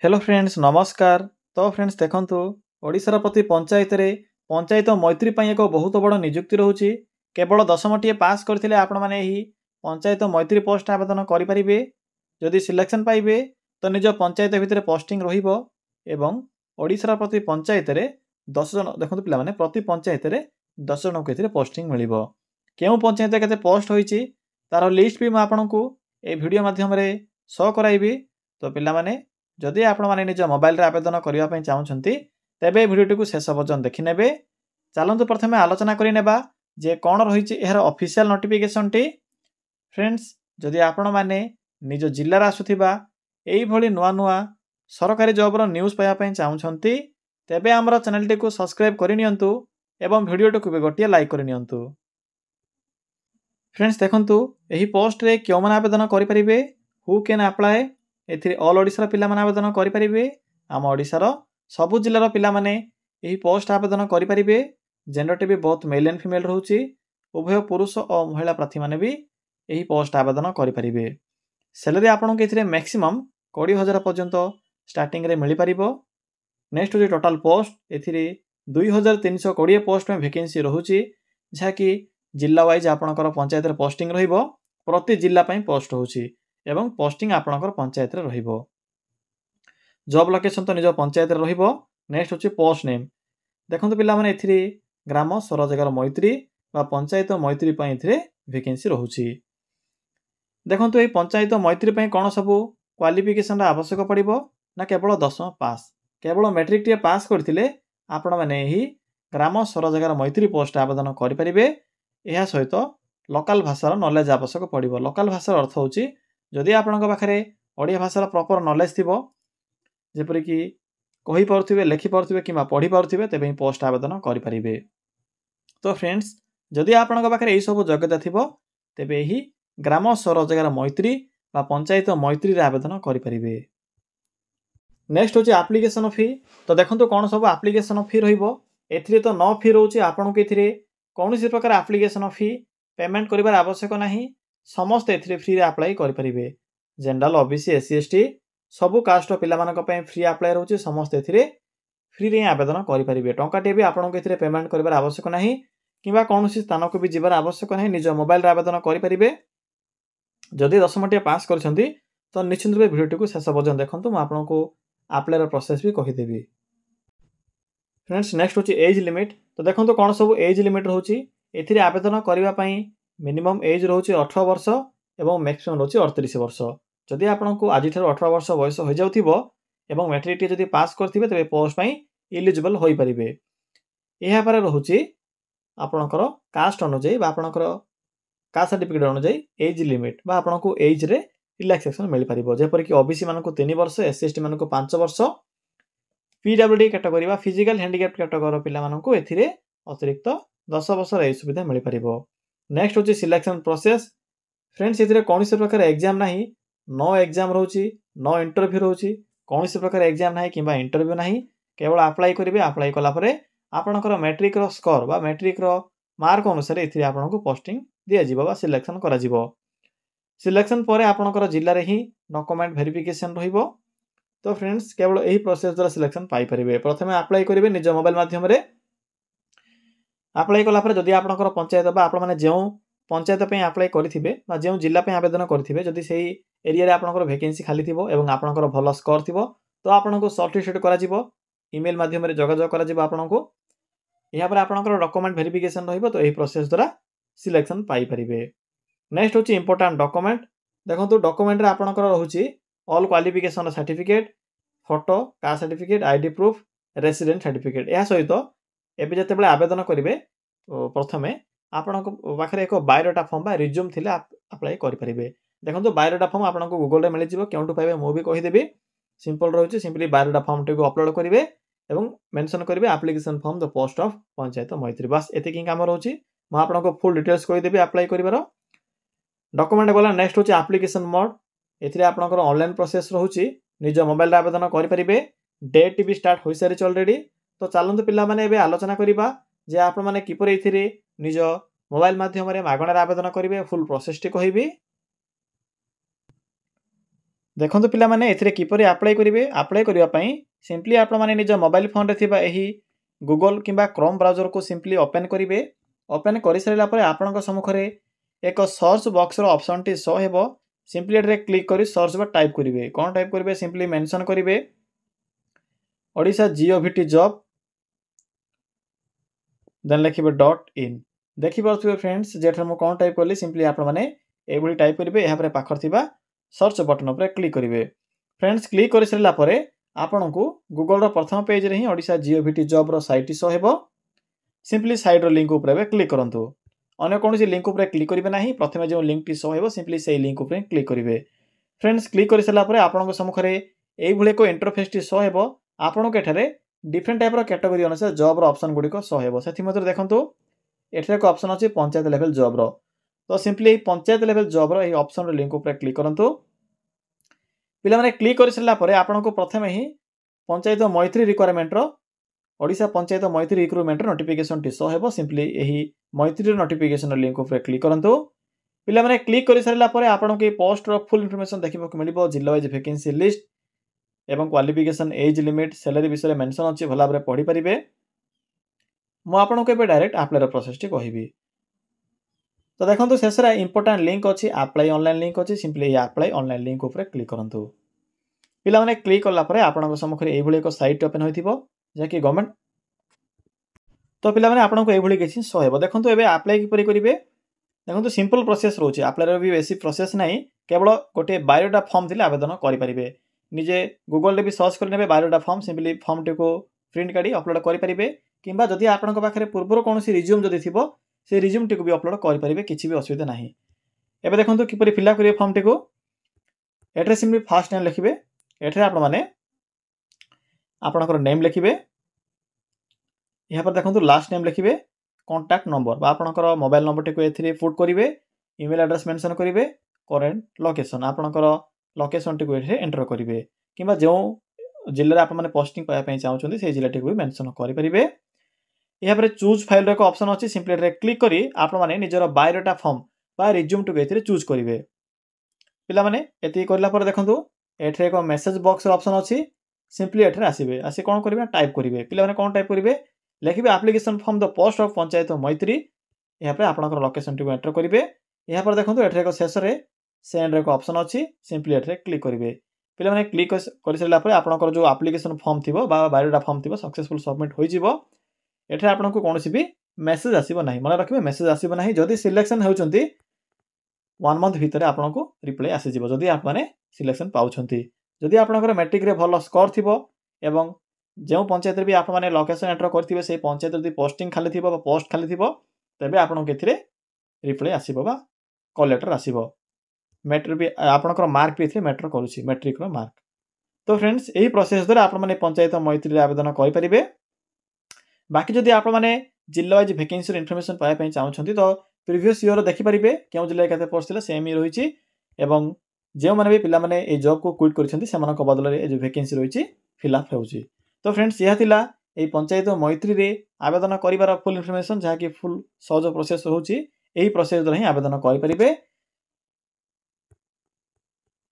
Hello friends नमस्कार। तो friends देखंतु ओडिशार प्रति पंचायत रे पंचायत मैत्री पई एक बहुत बड़ नियुक्ति रहउची। केवल 10मटी पास करथिले आपण माने ही पंचायत मैत्री पोस्ट आवेदन करि परिबे। जदि सिलेक्शन पाइबे तो निज पंचायत भितर पोस्टिंग रहिबो एवं ओडिशार प्रति पंचायत रे 10 जन देखंतु पिला माने प्रति पंचायत रे 10 जन को एथिरे पोस्टिंग मिलिबो। केउ पंचायत केते पोस्ट होईची तार लिस्ट भी म आपनकु ए वीडियो माध्यम रे शो कराइबी। तो पिला माने जदि आपण माने निज मोबाइल रे आवेदन करिया पई चाहुछंती तेबे वीडियो को शेष पर्यंत देखि नेबे। चलंतु प्रथमे आलोचना करि नेबा जे कोन रहिछि एहर ऑफिशियल नोटिफिकेशन टी। फ्रेंड्स जदि आपण माने निज जिल्ला रा आसुथिबा एई भली नुआ नुआ सरकारी जॉब रो न्यूज़ पाया पई चाहुछंती तेबे हमर चैनल टी को सब्सक्राइब करि नियंतु एवं वीडियो को भी गोटिया लाइक करि नियंतु। फ्रेंड्स देखंतु एही पोस्ट रे क्यों मन आवेदन करि परिबे, हु कैन अप्लाई। एथिरे ऑल ओडिसा पिला माने आवेदन करि परिबे। आम ओडिसा रो सबु जिल्ला रो पिला माने एही पोस्ट आवेदन करि परिबे। जेंडर टी भी बहुत मेल एंड फीमेल रहउची। उभय पुरुष और महिला प्रार्थी माने भी एही पोस्ट आवेदन करि परिबे। सैलरी आपन के एथिरे मैक्सिमम 20,000 पर्यंत स्टार्टिंग रे मिलि परिबो। नेक्स्ट होची टोटल पोस्ट। एथिरे 2320 पोस्ट में वैकेंसी रहउची जहा कि जिल्ला वाइज आपनकर पंचायत रे पोस्टिंग रहिबो। प्रति जिल्ला पई पोस्ट होउची एवं पोस्टिंग आपनकर पंचायत रे रहिबो। जॉब लोकेशन तो निज पंचायत रे रहिबो। नेक्स्ट होची पोस्ट नेम। देखंतु पिला माने एथिरे ग्राम स्वरोजगार मैत्री बा पंचायत मैत्री पई एथिरे वैकेंसी रहउची। देखंतु ए पंचायत मैत्री पई कोन सब क्वालिफिकेशन रा आवश्यक पड़िबो ना केवल 10वीं पास। केवल मैट्रिक टी पास करथिले आपण माने ही ग्राम स्वरोजगार मैत्री पोस्ट आवेदन करि परिबे। एहा सहित लोकल भाषार नॉलेज आवश्यक पड़िबो। लोकल भाषार अर्थ होची जदि आपनक पाखरे ओडिया भाषार प्रॉपर नॉलेज थिबो जेपरि कि कहि पारथिबे लिखि पारथिबे किबा पढि पारथिबे तेबे पोस्ट आवेदन करि परिबे। तो फ्रेंड्स जदि आपनक पाखरे एई सब योग्यता थिबो तेबे ही ग्राम स्वरोजगार मैत्री बा पंचायत मैत्री रे आवेदन करि परिबे। नेक्स्ट होची एप्लीकेशन फी। तो देखंतु कोन सब एप्लीकेशन फी रहिबो। एथिरे तो नो फी रहउची। आपनक एथिरे कोनोसी प्रकार एप्लीकेशन फी पेमेंट करिवार आवश्यक नाही। समस्त एथिरे फ्री रे अप्लाई करि परिबे। जनरल ओबीसी एससी एसटी सबु कास्ट पिला मानक पई फ्री अप्लाई रहउची। समस्त एथिरे फ्री रे आवेदन करि परिबे। टंकाटे भी आपनक एथिरे पेमेंट करिवार आवश्यक नाही किबा कोनोसी स्थान को भी जिबार आवश्यक नाही। निज मोबाइल रे आवेदन करि परिबे। जदि 10मटी पास करछंती तो निश्चित रूपे वीडियो को शेष पर्यंत देखंतु। म आपनको अप्लाई रो प्रोसेस भी कहि देबी। फ्रेंड्स नेक्स्ट होची एज लिमिट। तो देखंतु कोन सब एज लिमिट रहउची। एथिरे आवेदन करिवा पई मिनिमम एज रहउची 18 वर्ष एवं मैक्सिमम रहउची 38 वर्ष। जदि आपनको आज 18 वर्ष बयस हो जाउथिबो एवं मैट्रिक टी जदि पास करथिबे तबे पोस्ट पई एलिजिबल होई परिबे। एहा पर रहउची आपनकर कास्ट अनुଯାयी बा आपनकर कास्ट सर्टिफिकेट अनुଯାयी एज लिमिट बा आपनको एज रे रिलैक्सेशन मिल परिबो। जेपर कि ओबीसी मानको 3 वर्ष, एससी एसटी मानको 5 वर्ष, पीडब्ल्यूडी कैटेगरी बा फिजिकल हैंडीकैप कैटेगरी पिला मानको एथिरे अतिरिक्त 10 वर्ष रे सुविधा मिल परिबो। नेक्स्ट होची सिलेक्शन प्रोसेस। फ्रेंड्स एथिरे कोनोसी प्रकार एग्जाम नाही। नो एग्जाम रहउची, नो इंटरव्यू रहउची। कोनोसी प्रकार एग्जाम नाही किबा इंटरव्यू नाही। केवल अप्लाई करिवे। अप्लाई कला परे आपनकर मैट्रिक रो स्कोर बा मैट्रिक रो मार्क अनुसार एथिरे आपनको पोस्टिंग दिया जिवो बा सिलेक्शन करा जिवो। सिलेक्शन परे आपनकर जिल्ला रे ही डॉक्यूमेंट वेरिफिकेशन रहिबो। तो फ्रेंड्स केवल एही प्रोसेस द्वारा सिलेक्शन पाई परिबे। प्रथमे अप्लाई करिवे निज मोबाइल माध्यम रे। अप्लाई कला परे जदि आपनकर पंचायत बा आपण माने जेउ पंचायत पे अप्लाई करिथिबे बा जेउ जिल्ला पे आवेदन करिथिबे जदि सेही एरिया रे आपनकर वैकेंसी खाली थिबो एवं आपनकर भलो स्कोर थिबो तो आपनको शॉर्टलिस्टेड करा जिवो। ईमेल माध्यम रे जोगाजोग करा जिवो आपनको। एहा पर आपनकर डॉक्यूमेंट वेरिफिकेशन रहिबो। तो एही प्रोसेस द्वारा सिलेक्शन पाई परिबे। नेक्स्ट होची इंपोर्टेंट डॉक्यूमेंट। देखंतु डॉक्यूमेंट रे आपनकर रहउची all qualification certificate, photo, caste certificate, ID proof, resident certificate. एहा सहित एबे जते बेले आवेदन करिवे तो प्रथमे आपनको पाखरे एक बायोडाटा फॉर्म बा रिज्यूम थिले अप्लाई करि परिबे। देखंतु बायोडाटा फॉर्म आपनको गूगल रे मिलि जिवो। केउटु पाइबे मो भी कहि देबी। सिंपल रहउची। सिंपली बायोडाटा फॉर्म टी को अपलोड करिवे एवं मेंशन करिवे application form the post of panchayat Maitri. बस एते कि काम रहउची। म आपनको फुल डिटेल्स कहि देबी अप्लाई करिवार। डॉक्यूमेंट गला। नेक्स्ट होची एप्लीकेशन मोड। एथिरे आपनकर ऑनलाइन प्रोसेस रहउची। निज मोबाइल रे आवेदन करि परिबे। डेट भी स्टार्ट होई सारिछ ऑलरेडी। तो चालंतु पिला माने एबे आलोचना करिबा जे आपण माने किपर एथिरे निज मोबाइल माध्यम रे मागणा आवेदन करिवे। फुल प्रोसेस टी कहिबी। देखंतु पिला माने एथिरे किपरि अप्लाई करिवे अप्लाई करिवा पई सिंपली आपण माने निज मोबाइल फोन रे थिबा एही गूगल किंबा क्रोम ब्राउजर को सिंपली ओपन करिवे ओपन करि सरिला परे आपणक सम्मुखरे एक सर्च बॉक्स रो ऑप्शन टी शो हेबो सिंपली एटरे क्लिक करी सर्च बा टाइप करिवे कोन टाइप करिवे सिंपली मेंशन करिवे ओडिशा जीओवीटी जॉब देन लिखिबे .in देखि परथुबे फ्रेंड्स जेठर मो कोन टाइप करली सिंपली आपण माने एभली टाइप करिवे एहा परे पाखर थिबा सर्च बटन पर क्लिक करिवे फ्रेंड्स क्लिक करि सरिला परे आपनकु गूगल रो प्रथम पेज रे ही ओडिशा जीओवीटी जॉब रो साइट शो हेबो सिंपली साइड रो लिंक ऊपर क्लिक करंतु अन्य कोनोसी लिंक ऊपर क्लिक करिवे नाही प्रथमे जो लिंक टी शो हेबो सिंपली सेही लिंक ऊपर क्लिक करिवे फ्रेंड्स क्लिक करि सला परे आपनक सम्मुखरे एई भले को इंटरफेस टी शो हेबो आपनक एठारे डिफरेंट टाइप रो कैटेगरी अनुसार जॉब रो ऑप्शन गुडी को शो हेबो सेथि मधुर देखंतु एठारे को ऑप्शन अछि पंचायत लेवल जॉब रो तो सिंपली पंचायत लेवल जॉब रो एही ऑप्शन रो लिंक ऊपर क्लिक करंतु पिला माने क्लिक करि सला परे आपनक प्रथमे ही पंचायत मैत्री रिक्वायरमेंट रो ओडिशा पंचायत मैत्री रिक्रुटमेंट नोटिफिकेशन टी शो हेबो सिंपली एही मैत्री नोटिफिकेशन लिंक ऊपर क्लिक करंतु पिला माने क्लिक करि सरिला परे आपन के पोस्ट रो फुल इंफॉर्मेशन देखिबो कि मिलिबो जिल्ला वाइज वैकेंसी लिस्ट एवं क्वालिफिकेशन एज लिमिट सैलरी विषय रे मेंशन अछि भला बरे पढी परिबे मो आपन को बे डायरेक्ट अप्लाई रो प्रोसेस टी कहिबी तो देखंतु शेषरा इंपोर्टेंट लिंक अछि अप्लाई ऑनलाइन लिंक अछि सिंपली अप्लाई ऑनलाइन लिंक ऊपर क्लिक करंतु पिला माने क्लिक करला परे आपन को सम्मुख रे एई भली एक साइट ओपन होइथिबो जे कि गवर्नमेंट तो पिला माने आपन को एई भली किछि शो हेबो देखंतु एबे अप्लाई किपरि करिवे देखंतु सिंपल प्रोसेस रहउछि अप्लाई रो भी बेसी प्रोसेस नाही केवल गोटे बायोडाटा फॉर्म थिले आवेदन करि परिबे निजे गूगल रे भी सर्च कर नेबे बायोडाटा फॉर्म सिंपली फॉर्म टी को प्रिंट काढी अपलोड करि परिबे किंबा जदि आपन को पाखरे पूर्वरो कोनोसी रिज्यूम जदि थिबो से रिज्यूम टी को भी अपलोड करि परिबे किछि भी असुविधा नाही एबे देखंतु किपरि फिल अप करिवे फॉर्म टी को एड्रेस सिंपली फर्स्ट नेम लिखिबे एठरे आपण माने आपनकर नेम लिखिबे यहाँ पर देखंतु लास्ट नेम लिखिबे कांटेक्ट नंबर बा आपनकर मोबाइल नंबर टी को एथिरे पुट करिवे ईमेल एड्रेस मेंशन करिवे करेंट लोकेशन आपनकर लोकेशन टी को एठरे एंटर करिवे किबा जो जिल्ला रे आपण माने पोस्टिंग पाया पई चाहउछन्ती से जिल्ला टी को मेंशन करि परिबे यहाँ पर चूज फाइल रो एक ऑप्शन अछि सिंपली एठरे क्लिक करी आपण माने निजर बायोडाटा फॉर्म बा रिज्यूम टी को एथिरे चूज करिवे पिला माने एति करला पर देखंतु एठरे एक मेसेज बॉक्स रो ऑप्शन अछि सिंपली एठरे आसीबे आसी कोन करिवे टाइप करिवे पिला माने कोन टाइप करिवे लिखिबे application form the post of panchayat मैत्री यहाँ पे आपनकर लोकेशन टी को एंटर करिवे यहाँ पर देखंतु एठरे एक शेष रे सेंड रे एक ऑप्शन अछि सिंपली एठरे क्लिक करिवे पिला माने क्लिक करि सरिला पर आपनकर जो एप्लीकेशन फॉर्म थिबो बा बायोडाटा फॉर्म थिबो सक्सेसफुल सबमिट होई जिवो एठरे आपनको कोनोसी भी मेसेज आसीबो नाही मन रखिबे मेसेज आसीबो नाही जदी सिलेक्शन होउचंती 1 मंथ भीतर आपनको रिप्लाई आसी जिवो जदी आप माने सिलेक्शन पाउछंती जदी आपनकर मैट्रिक रे भलो स्कोर थिबो एवं जो पंचायत रे भी आप माने लोकेशन एंटर करथिबे से पंचायत जदी पोस्टिंग खाली थिबो बा पोस्ट खाली थिबो तबे आपनको केथिरे रिप्लाई आसीबो बा कॉल लेटर आसीबो मैट्रिक भी आपनकर मार्क भी थे मैटर करूछि मैट्रिक रो मार्क तो फ्रेंड्स एही प्रोसेस द्वारा आप माने पंचायत मैत्री रे आवेदन करि परिबे बाकी जदी आप माने जिल्ला वाइज वैकेंसी रो इन्फॉर्मेशन पाया पई चाहउछन्ती तो प्रीवियस ईयर देखि परिबे केउ जिल्ला केते पोस्ट थिला सेम ही रहिछि एवं जे माने भी पिला माने ए जॉब को क्विट करिसंती सेमानक बदल रे ए जो वैकेंसी रहिछि फिल अप हेउछि तो फ्रेंड्स यह थिला ए पंचायत मैत्री रे आवेदन करिवार फुल इन्फॉर्मेशन जहा कि फुल सहज प्रोसेस रहउछि एही प्रोसेस द्वारा ही आवेदन करि परिबे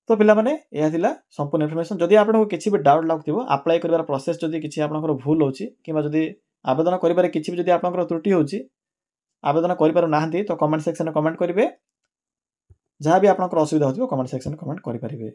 तो पिला माने यह थिला संपूर्ण इन्फॉर्मेशन जदी आपनको किछि भी डाउट लागथिबो अप्लाई करिवार प्रोसेस जदी किछि आपनकर भूल होछि किबा जदी आवेदन करिवार किछि भी जदी आपनकर त्रुटि होछि आवेदन करि पारु नाहंती तो कमेंट सेक्शन में कमेंट करिवे जहां भी आपनकर असुविधा होथिबो कमेंट सेक्शन में कमेंट करि परिबे।